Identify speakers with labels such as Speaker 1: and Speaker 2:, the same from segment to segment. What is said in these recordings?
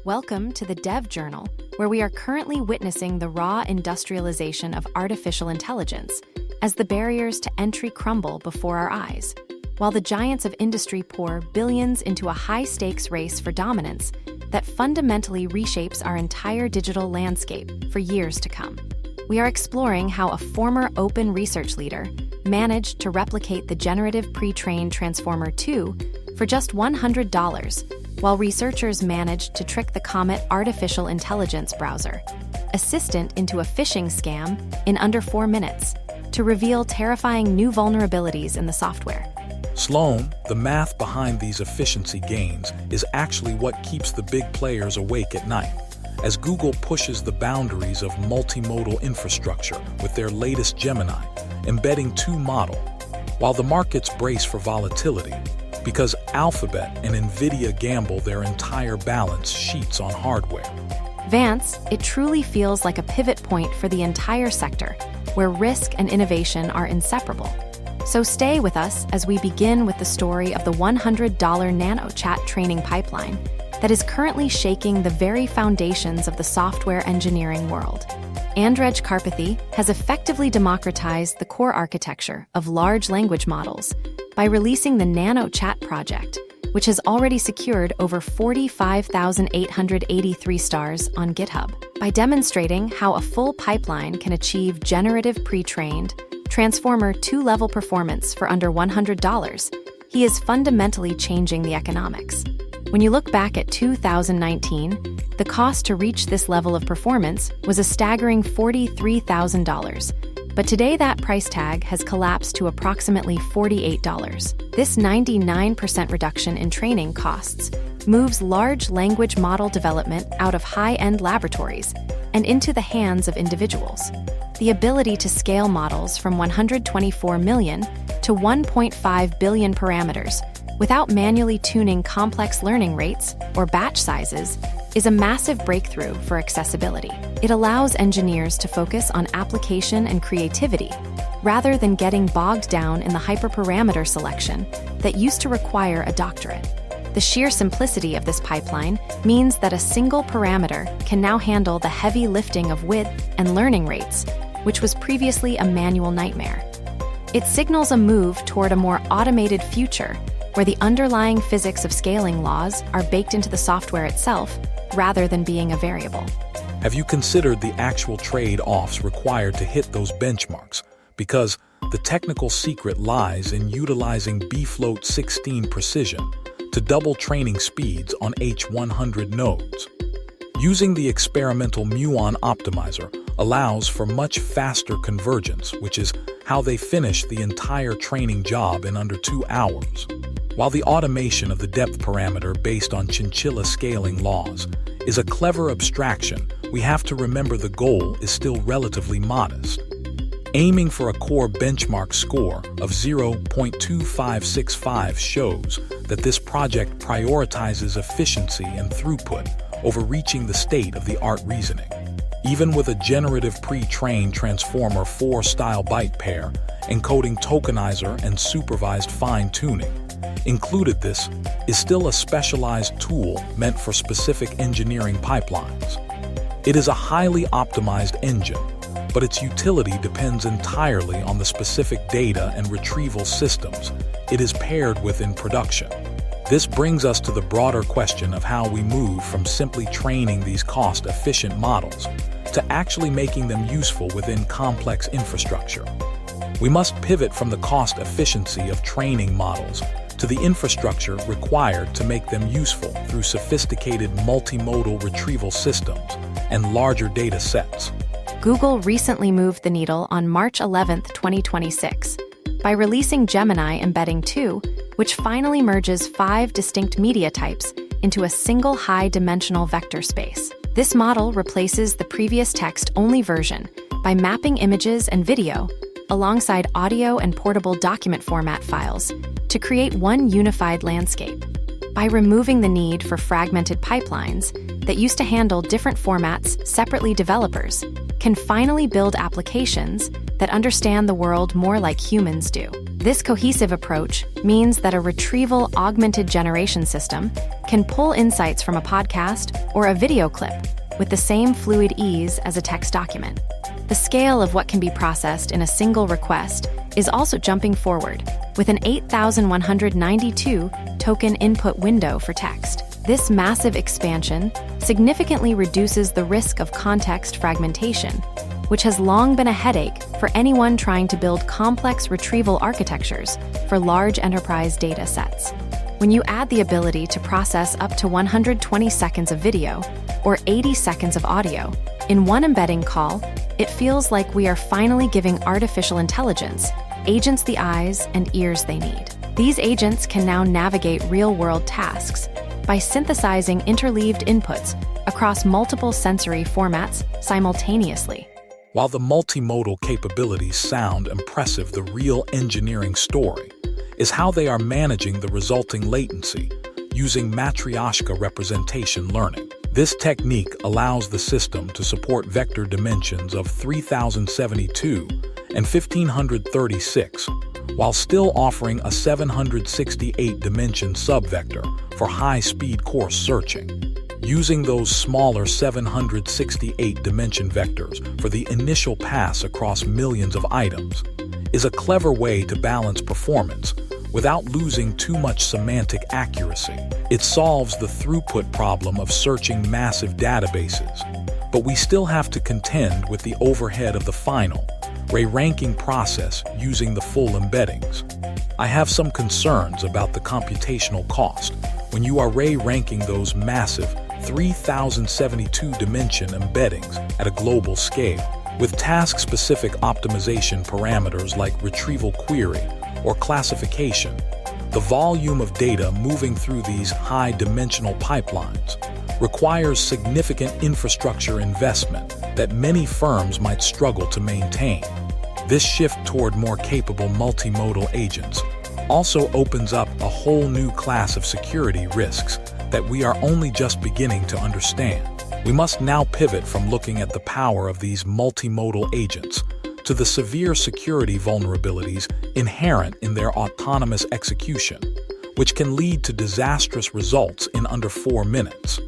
Speaker 1: Welcome to the Dev Journal, where we are currently witnessing the raw industrialization of artificial intelligence as the barriers to entry crumble before our eyes. While the giants of industry pour billions into a high-stakes race for dominance that fundamentally reshapes our entire digital landscape for years to come. We are exploring how a former open research leader managed to replicate the generative pre-trained Transformer 2 for just $100, while researchers managed to trick the Comet artificial intelligence browser assistant into a phishing scam in under 4 minutes to reveal terrifying new vulnerabilities in the software.
Speaker 2: Sloan, the math behind these efficiency gains is actually what keeps the big players awake at night, as Google pushes the boundaries of multimodal infrastructure with their latest Gemini, Embedding 2 model, while the markets brace for volatility, because Alphabet and NVIDIA gamble their entire balance sheets on hardware.
Speaker 1: Vance, it truly feels like a pivot point for the entire sector, where risk and innovation are inseparable. So stay with us as we begin with the story of the $100 nanochat training pipeline that is currently shaking the very foundations of the software engineering world. Andrej Karpathy has effectively democratized the core architecture of large language models by releasing the NanoChat project, which has already secured over 45,883 stars on GitHub. By demonstrating how a full pipeline can achieve generative pre-trained, Transformer 2-level performance for under $100, he is fundamentally changing the economics. When you look back at 2019, the cost to reach this level of performance was a staggering $43,000. But today that price tag has collapsed to approximately $48. This 99% reduction in training costs moves large language model development out of high-end laboratories and into the hands of individuals. The ability to scale models from 124 million to 1.5 billion parameters without manually tuning complex learning rates or batch sizes is a massive breakthrough for accessibility. It allows engineers to focus on application and creativity, rather than getting bogged down in the hyperparameter selection that used to require a doctorate. The sheer simplicity of this pipeline means that a single parameter can now handle the heavy lifting of width and learning rates, which was previously a manual nightmare. It signals a move toward a more automated future, where the underlying physics of scaling laws are baked into the software itself, rather than being a variable.
Speaker 2: Have you considered the actual trade-offs required to hit those benchmarks? Because the technical secret lies in utilizing bfloat 16 precision to double training speeds on H100 nodes. Using the experimental muon optimizer allows for much faster convergence, which is how they finish the entire training job in under 2 hours. While the automation of the depth parameter based on chinchilla scaling laws is a clever abstraction, we have to remember the goal is still relatively modest. Aiming for a core benchmark score of 0.2565 shows that this project prioritizes efficiency and throughput over reaching the state-of-the-art reasoning. Even with a generative pre-trained Transformer 4 style byte pair, encoding tokenizer and supervised fine-tuning, included, this is still a specialized tool meant for specific engineering pipelines. It is a highly optimized engine, but its utility depends entirely on the specific data and retrieval systems it is paired with in production. This brings us to the broader question of how we move from simply training these cost-efficient models to actually making them useful within complex infrastructure. We must pivot from the cost efficiency of training models to the infrastructure required to make them useful through sophisticated multimodal retrieval systems and larger data sets.
Speaker 1: Google recently moved the needle on March 11, 2026, by releasing Gemini Embedding 2, which finally merges 5 distinct media types into a single high-dimensional vector space. This model replaces the previous text-only version by mapping images and video alongside audio and portable document format files to create one unified landscape. By removing the need for fragmented pipelines that used to handle different formats separately, developers can finally build applications that understand the world more like humans do. This cohesive approach means that a retrieval augmented generation system can pull insights from a podcast or a video clip with the same fluid ease as a text document. The scale of what can be processed in a single request is also jumping forward, with an 8,192 token input window for text. This massive expansion significantly reduces the risk of context fragmentation, which has long been a headache for anyone trying to build complex retrieval architectures for large enterprise data sets. When you add the ability to process up to 120 seconds of video or 80 seconds of audio in one embedding call, it feels like we are finally giving artificial intelligence agents the eyes and ears they need. These agents can now navigate real-world tasks by synthesizing interleaved inputs across multiple sensory formats simultaneously.
Speaker 2: While the multimodal capabilities sound impressive, the real engineering story is how they are managing the resulting latency using matryoshka representation learning. This technique allows the system to support vector dimensions of 3072 and 1536, while still offering a 768-dimension subvector for high-speed coarse searching. Using those smaller 768-dimension vectors for the initial pass across millions of items is a clever way to balance performance without losing too much semantic accuracy. It solves the throughput problem of searching massive databases, but we still have to contend with the overhead of the final ranking process using the full embeddings. I have some concerns about the computational cost when you are ranking those massive 3072-dimension embeddings at a global scale. With task-specific optimization parameters like retrieval query or classification, the volume of data moving through these high-dimensional pipelines requires significant infrastructure investment that many firms might struggle to maintain. This shift toward more capable multimodal agents also opens up a whole new class of security risks that we are only just beginning to understand. We must now pivot from looking at the power of these multimodal agents to the severe security vulnerabilities inherent in their autonomous execution, which can lead to disastrous results in under 4 minutes.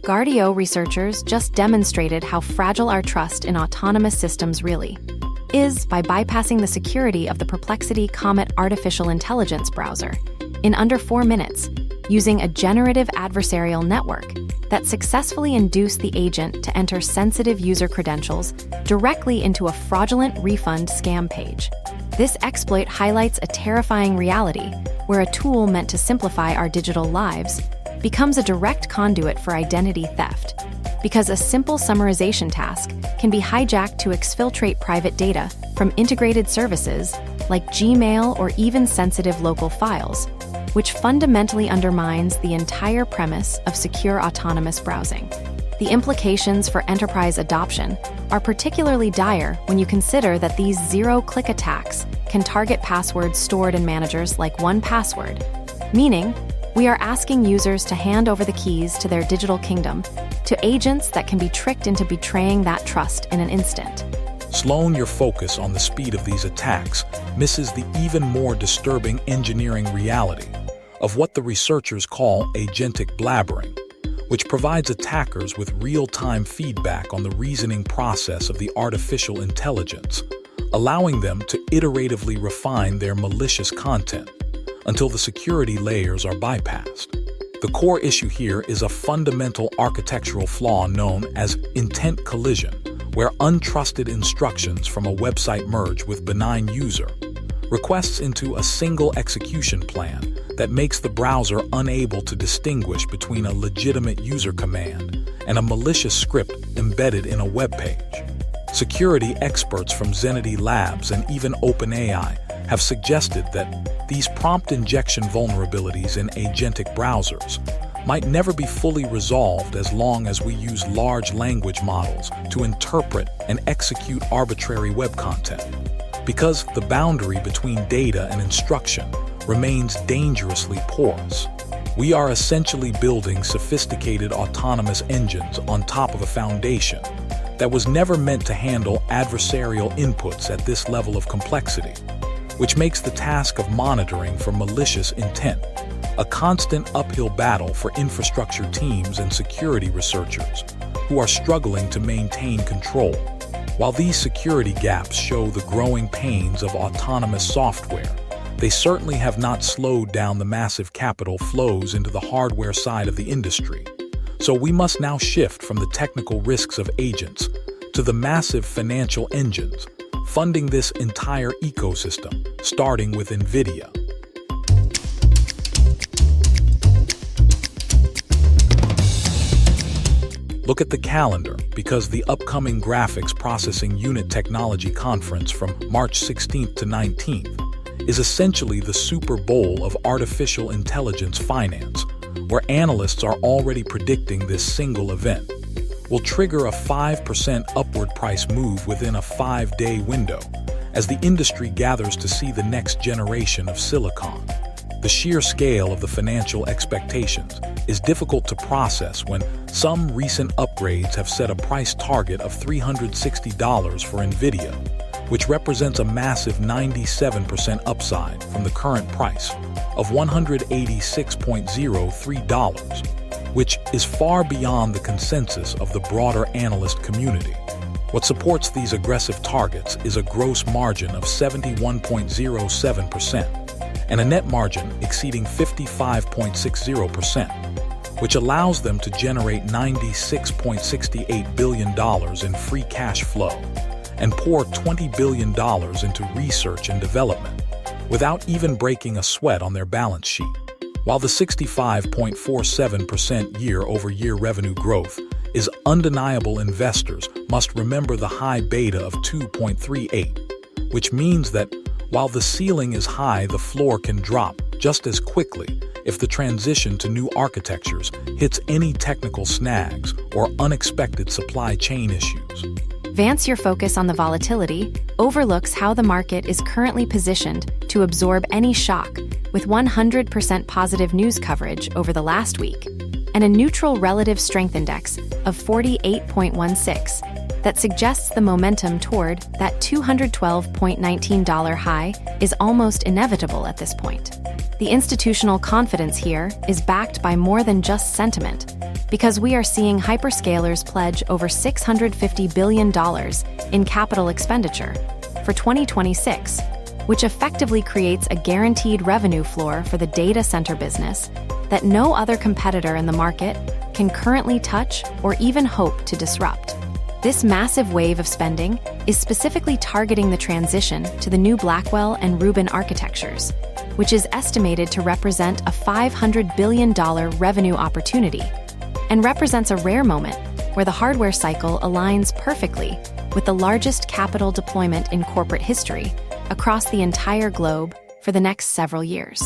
Speaker 1: Guardio researchers just demonstrated how fragile our trust in autonomous systems really is by bypassing the security of the Perplexity Comet artificial intelligence browser in under 4 minutes, using a generative adversarial network that successfully induced the agent to enter sensitive user credentials directly into a fraudulent refund scam page. This exploit highlights a terrifying reality where a tool meant to simplify our digital lives becomes a direct conduit for identity theft, because a simple summarization task can be hijacked to exfiltrate private data from integrated services like Gmail or even sensitive local files, which fundamentally undermines the entire premise of secure autonomous browsing. The implications for enterprise adoption are particularly dire when you consider that these zero-click attacks can target passwords stored in managers like 1Password, meaning we are asking users to hand over the keys to their digital kingdom to agents that can be tricked into betraying that trust in an instant.
Speaker 2: Slowing your focus on the speed of these attacks misses the even more disturbing engineering reality of what the researchers call agentic blabbering, which provides attackers with real-time feedback on the reasoning process of the artificial intelligence, allowing them to iteratively refine their malicious content until the security layers are bypassed. The core issue here is a fundamental architectural flaw known as intent collision, where untrusted instructions from a website merge with benign user requests into a single execution plan that makes the browser unable to distinguish between a legitimate user command and a malicious script embedded in a web page. Security experts from Zenity Labs and even OpenAI have suggested that these prompt injection vulnerabilities in agentic browsers might never be fully resolved as long as we use large language models to interpret and execute arbitrary web content, because the boundary between data and instruction remains dangerously porous. We are essentially building sophisticated autonomous engines on top of a foundation that was never meant to handle adversarial inputs at this level of complexity, which makes the task of monitoring for malicious intent a constant uphill battle for infrastructure teams and security researchers who are struggling to maintain control. While these security gaps show the growing pains of autonomous software, they certainly have not slowed down the massive capital flows into the hardware side of the industry. So we must now shift from the technical risks of agents to the massive financial engines funding this entire ecosystem, starting with NVIDIA. Look at the calendar, because the upcoming Graphics Processing Unit Technology Conference from March 16th to 19th is essentially the Super Bowl of artificial intelligence finance, where analysts are already predicting this single event will trigger a 5% upward price move within a 5-day window as the industry gathers to see the next generation of silicon. The sheer scale of the financial expectations is difficult to process when some recent upgrades have set a price target of $360 for NVIDIA, which represents a massive 97% upside from the current price of $186.03, which is far beyond the consensus of the broader analyst community. What supports these aggressive targets is a gross margin of 71.07%. and a net margin exceeding 55.60%, which allows them to generate $96.68 billion in free cash flow and pour $20 billion into research and development without even breaking a sweat on their balance sheet. While the 65.47% year-over-year revenue growth is undeniable, investors must remember the high beta of 2.38, which means that while the ceiling is high, the floor can drop just as quickly if the transition to new architectures hits any technical snags or unexpected supply chain issues.
Speaker 1: Vance, your focus on the volatility, overlooks how the market is currently positioned to absorb any shock, with 100% positive news coverage over the last week and a neutral relative strength index of 48.16. that suggests the momentum toward that $212.19 high is almost inevitable at this point. The institutional confidence here is backed by more than just sentiment, because we are seeing hyperscalers pledge over $650 billion in capital expenditure for 2026, which effectively creates a guaranteed revenue floor for the data center business that no other competitor in the market can currently touch or even hope to disrupt. This massive wave of spending is specifically targeting the transition to the new Blackwell and Rubin architectures, which is estimated to represent a $500 billion revenue opportunity, and represents a rare moment where the hardware cycle aligns perfectly with the largest capital deployment in corporate history across the entire globe for the next several years.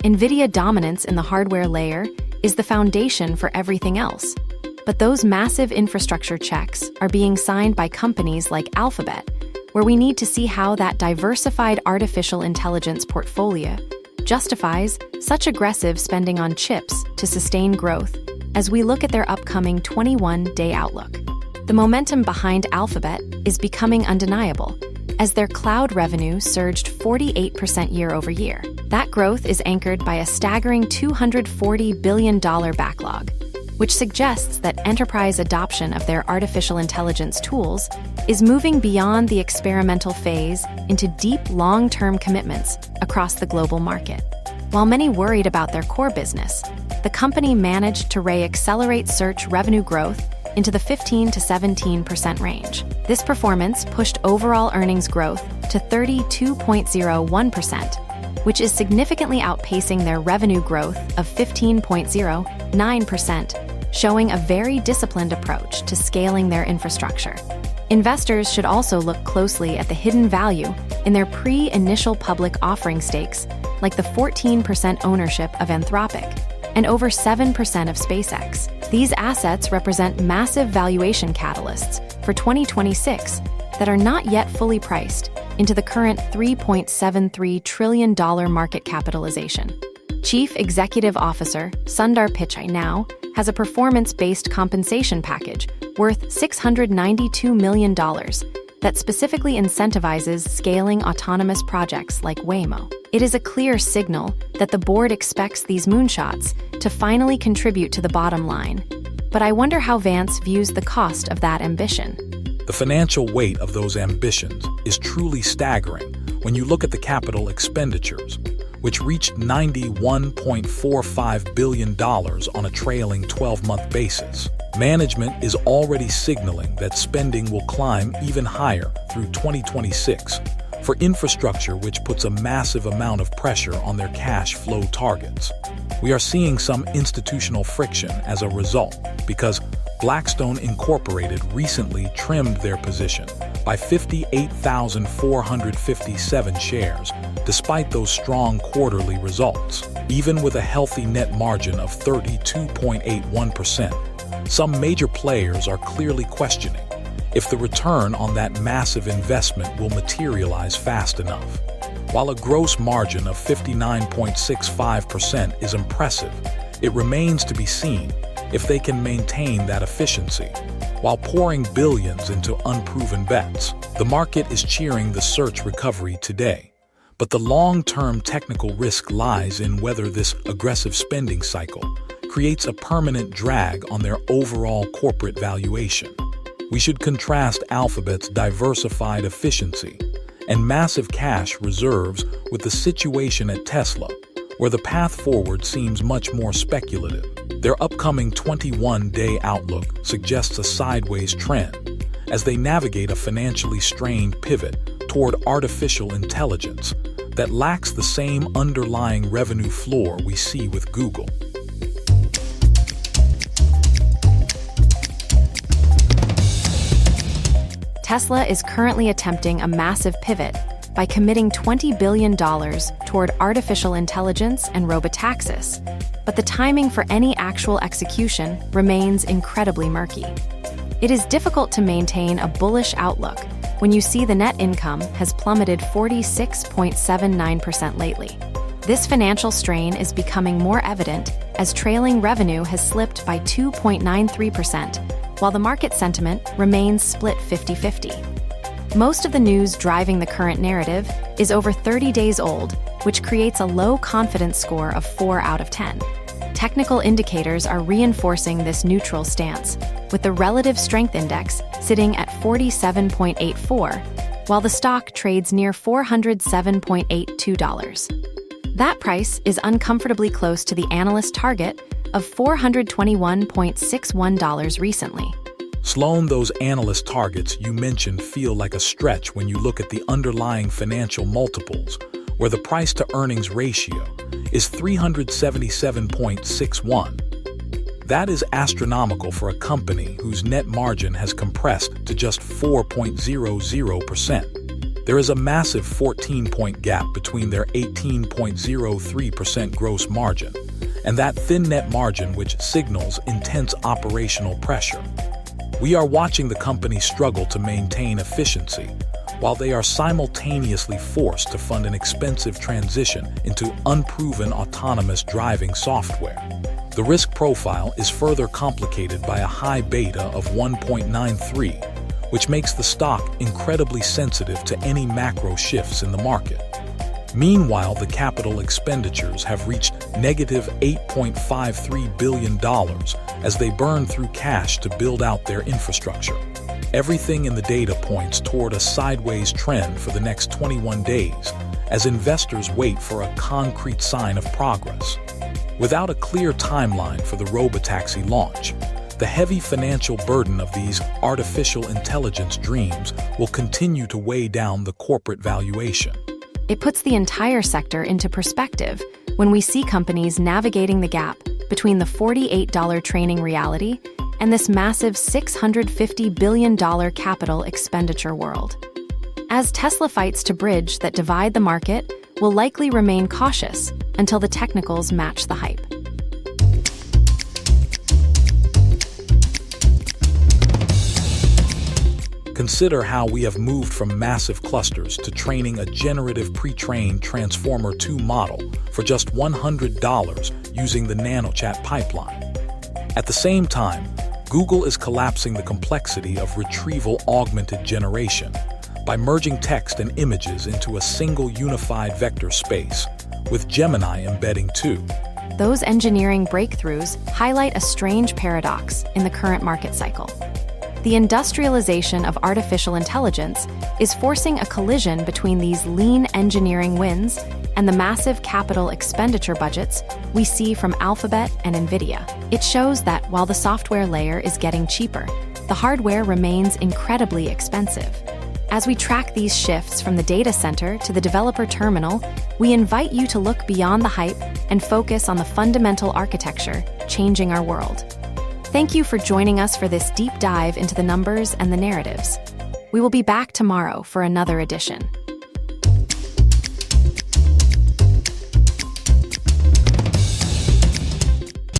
Speaker 1: NVIDIA dominance in the hardware layer is the foundation for everything else. But those massive infrastructure checks are being signed by companies like Alphabet, where we need to see how that diversified artificial intelligence portfolio justifies such aggressive spending on chips to sustain growth as we look at their upcoming 21-day outlook. The momentum behind Alphabet is becoming undeniable, as their cloud revenue surged 48% year-over-year. That growth is anchored by a staggering $240 billion backlog, which suggests that enterprise adoption of their artificial intelligence tools is moving beyond the experimental phase into deep, long-term commitments across the global market. While many worried about their core business, the company managed to re-accelerate search revenue growth into the 15 to 17% range. This performance pushed overall earnings growth to 32.01%, which is significantly outpacing their revenue growth of 15.09%, showing a very disciplined approach to scaling their infrastructure. Investors should also look closely at the hidden value in their pre-initial public offering stakes, like the 14% ownership of Anthropic and over 7% of SpaceX. These assets represent massive valuation catalysts for 2026 that are not yet fully priced into the current $3.73 trillion market capitalization. Chief Executive Officer Sundar Pichai now has a performance-based compensation package worth $692 million that specifically incentivizes scaling autonomous projects like Waymo. It is a clear signal that the board expects these moonshots to finally contribute to the bottom line. But I wonder how Vance views the cost of that ambition.
Speaker 2: The financial weight of those ambitions is truly staggering when you look at the capital expenditures, which reached $91.45 billion on a trailing 12-month basis. Management is already signaling that spending will climb even higher through 2026 for infrastructure, which puts a massive amount of pressure on their cash flow targets. We are seeing some institutional friction as a result because Blackstone Incorporated recently trimmed their position by 58,457 shares, despite those strong quarterly results. Even with a healthy net margin of 32.81%, some major players are clearly questioning if the return on that massive investment will materialize fast enough. While a gross margin of 59.65% is impressive, it remains to be seen if they can maintain that efficiency while pouring billions into unproven bets. The market is cheering the search recovery today, but the long-term technical risk lies in whether this aggressive spending cycle creates a permanent drag on their overall corporate valuation. We should contrast Alphabet's diversified efficiency and massive cash reserves with the situation at Tesla, where the path forward seems much more speculative. Their upcoming 21-day outlook suggests a sideways trend as they navigate a financially strained pivot toward artificial intelligence that lacks the same underlying revenue floor we see with Google.
Speaker 1: Tesla is currently attempting a massive pivot by committing $20 billion toward artificial intelligence and robotaxis, but the timing for any actual execution remains incredibly murky. It is difficult to maintain a bullish outlook when you see the net income has plummeted 46.79% lately. This financial strain is becoming more evident as trailing revenue has slipped by 2.93%, while the market sentiment remains split 50-50. Most of the news driving the current narrative is over 30 days old, which creates a low confidence score of 4 out of 10. Technical indicators are reinforcing this neutral stance, with the relative strength index sitting at 47.84, while the stock trades near $407.82. That price is uncomfortably close to the analyst target of $421.61 recently.
Speaker 2: Sloan, those analyst targets you mentioned feel like a stretch when you look at the underlying financial multiples, where the price-to-earnings ratio is 377.61. That is astronomical for a company whose net margin has compressed to just 4.00%. There is a massive 14-point gap between their 18.03% gross margin and that thin net margin, which signals intense operational pressure. We are watching the company struggle to maintain efficiency, while they are simultaneously forced to fund an expensive transition into unproven autonomous driving software. The risk profile is further complicated by a high beta of 1.93, which makes the stock incredibly sensitive to any macro shifts in the market. Meanwhile, the capital expenditures have reached negative $8.53 billion as they burn through cash to build out their infrastructure. Everything in the data points toward a sideways trend for the next 21 days as investors wait for a concrete sign of progress. Without a clear timeline for the robotaxi launch, the heavy financial burden of these artificial intelligence dreams will continue to weigh down the corporate valuation.
Speaker 1: It puts the entire sector into perspective when we see companies navigating the gap between the $48 training reality and this massive $650 billion capital expenditure world. As Tesla fights to bridge that divide, the market will likely remain cautious until the technicals match the hype.
Speaker 2: Consider how we have moved from massive clusters to training a generative pre-trained Transformer 2 model for just $100 using the nanochat pipeline. At the same time, Google is collapsing the complexity of retrieval augmented generation by merging text and images into a single unified vector space, with Gemini embedding too.
Speaker 1: Those engineering breakthroughs highlight a strange paradox in the current market cycle. The industrialization of artificial intelligence is forcing a collision between these lean engineering wins and the massive capital expenditure budgets we see from Alphabet and NVIDIA. It shows that while the software layer is getting cheaper, the hardware remains incredibly expensive. As we track these shifts from the data center to the developer terminal, we invite you to look beyond the hype and focus on the fundamental architecture changing our world. Thank you for joining us for this deep dive into the numbers and the narratives. We will be back tomorrow for another edition.